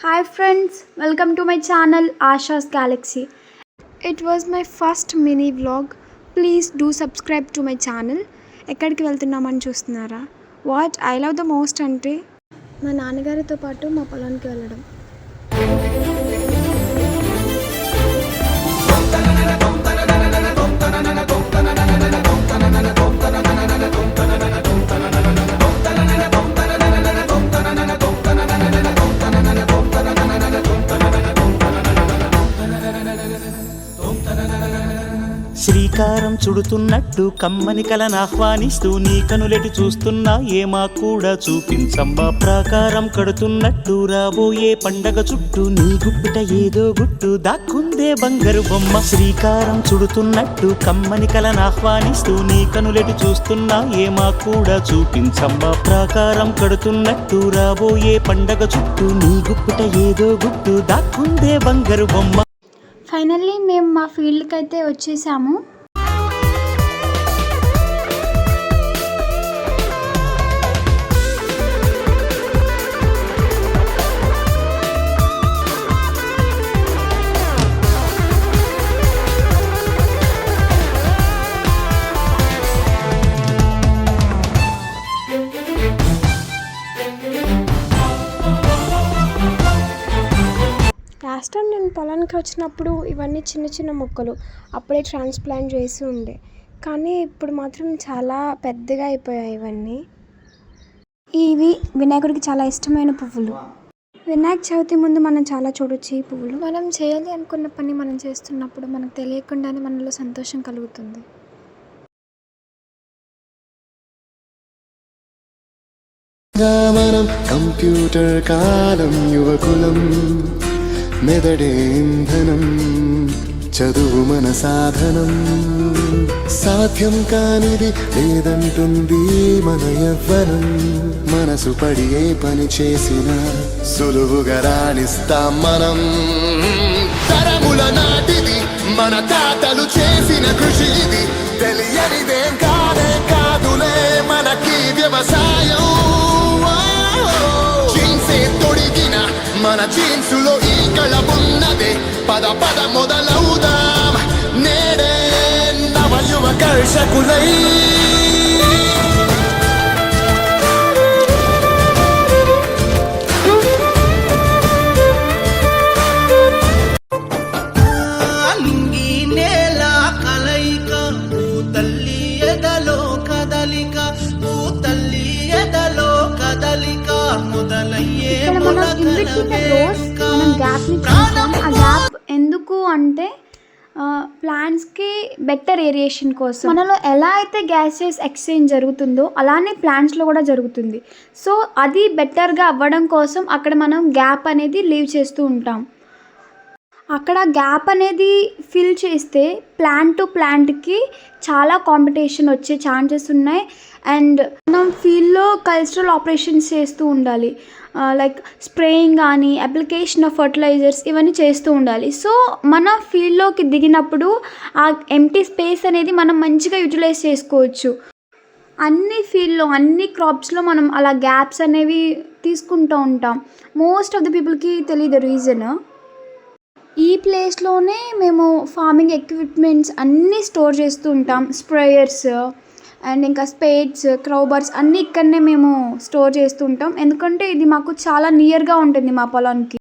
Hi friends, welcome to my channel Asha's Galaxy. It was my first mini vlog. Please do subscribe to my channel. ఎక్కడికి వెళ్తున్నామని చూస్తున్నారా? What I love the most అంటే మా నాన్నగారితో పాటు మా పొలానికి వెళ్ళడం. శ్రీకారం చుడుతున్నట్టు కమ్మని కలను ఆహ్వానిస్తూ నీ కనులెటి చూస్తున్నా ఏమా కూడా చూపించమ్మా. ప్రాకారం కడుతున్నట్టు రాబోయే పండగ చుట్టూ నీ గుప్పిట ఏదో గుట్టు దాక్కుందే బంగారు బొమ్మ. శ్రీకారం చుడుతున్నట్టు కమ్మని కలను ఆహ్వానిస్తూ నీ కనులెటి చూస్తున్నా ఏమా కూడా చూపించమ్మా. ప్రాకారం కడుతున్నట్టు రాబోయే పండగ చుట్టూ నీ గుప్పిట ఏదో గుట్టు దాక్కుందే బంగారు బొమ్మ. ఫైనల్లీ మేము మా ఫీల్డ్కి అయితే వచ్చేసాము. లాస్ట్ టైం నేను పొలానికి వచ్చినప్పుడు ఇవన్నీ చిన్న చిన్న మొక్కలు అప్పుడే ట్రాన్స్ప్లాంట్ చేసి ఉండే, కానీ ఇప్పుడు మాత్రం చాలా పెద్దగా అయిపోయాయి ఇవన్నీ. ఇవి వినాయకుడికి చాలా ఇష్టమైన పువ్వులు. వినాయక చవితి ముందు మనం చాలా చూడొచ్చు ఈ పువ్వులు. మనం చేయాలి అనుకున్న పని మనం చేస్తున్నప్పుడు మనకు తెలియకుండానే మనలో సంతోషం కలుగుతుంది. మనం కంప్యూటర్ కాలం యువకులం, మెదడే ఇంధనం, చదువు మన సాధనం. సాధ్యం కానిది లేదంటుంది మన యవ్వనం. మనసు పడి ఏ పని చేసినా సులువుగా రాణిస్తాం మనం. తరముల నాటిది మన తాతలు చేసిన కృషి ఇది. తెలియనిదేం కాదే కాదులే మనకి వ్యవసాయం. జీన్సే తొడిగిన మన జీన్సులో ఈ కళమున్నదే. పద పద మొదలవుదాం నేడే నవ యువ కర్షకులై. ఆ గ్యాప్ ఎందుకు అంటే ప్లాంట్స్కి బెటర్ ఏరియేషన్ కోసం. మనలో ఎలా అయితే గ్యాసెస్ ఎక్స్చేంజ్ జరుగుతుందో అలానే ప్లాంట్స్లో కూడా జరుగుతుంది. సో అది బెటర్గా అవ్వడం కోసం అక్కడ మనం గ్యాప్ అనేది లీవ్ చేస్తూ ఉంటాం. అక్కడ గ్యాప్ అనేది ఫిల్ చేస్తే ప్లాంట్ టు ప్లాంట్కి చాలా కాంపిటీషన్ వచ్చే ఛాన్సెస్ ఉన్నాయి. అండ్ మనం ఫీల్డ్లో కల్చరల్ ఆపరేషన్స్ చేస్తూ ఉండాలి, లైక్ స్ప్రేయింగ్ కానీ అప్లికేషన్ ఆఫ్ ఫర్టిలైజర్స్ ఇవన్నీ చేస్తూ ఉండాలి. సో మన ఫీల్డ్లోకి దిగినప్పుడు ఆ ఎంటీ స్పేస్ అనేది మనం మంచిగా యూటిలైజ్ చేసుకోవచ్చు. అన్ని ఫీల్డ్లో అన్ని క్రాప్స్లో మనం అలా గ్యాప్స్ అనేవి తీసుకుంటూ ఉంటాం. మోస్ట్ ఆఫ్ ద పీపుల్కి తెలియదు రీజన్. ఈ ప్లేస్లోనే మేము ఫార్మింగ్ ఎక్విప్మెంట్స్ అన్నీ స్టోర్ చేస్తూ ఉంటాం. స్ప్రేయర్స్ అండ్ ఇంకా స్పేడ్స్, క్రౌబర్స్ అన్నీ ఇక్కడనే మేము స్టోర్ చేస్తూ ఉంటాం. ఎందుకంటే ఇది మాకు చాలా నియర్గా ఉంటుంది మా పొలానికి.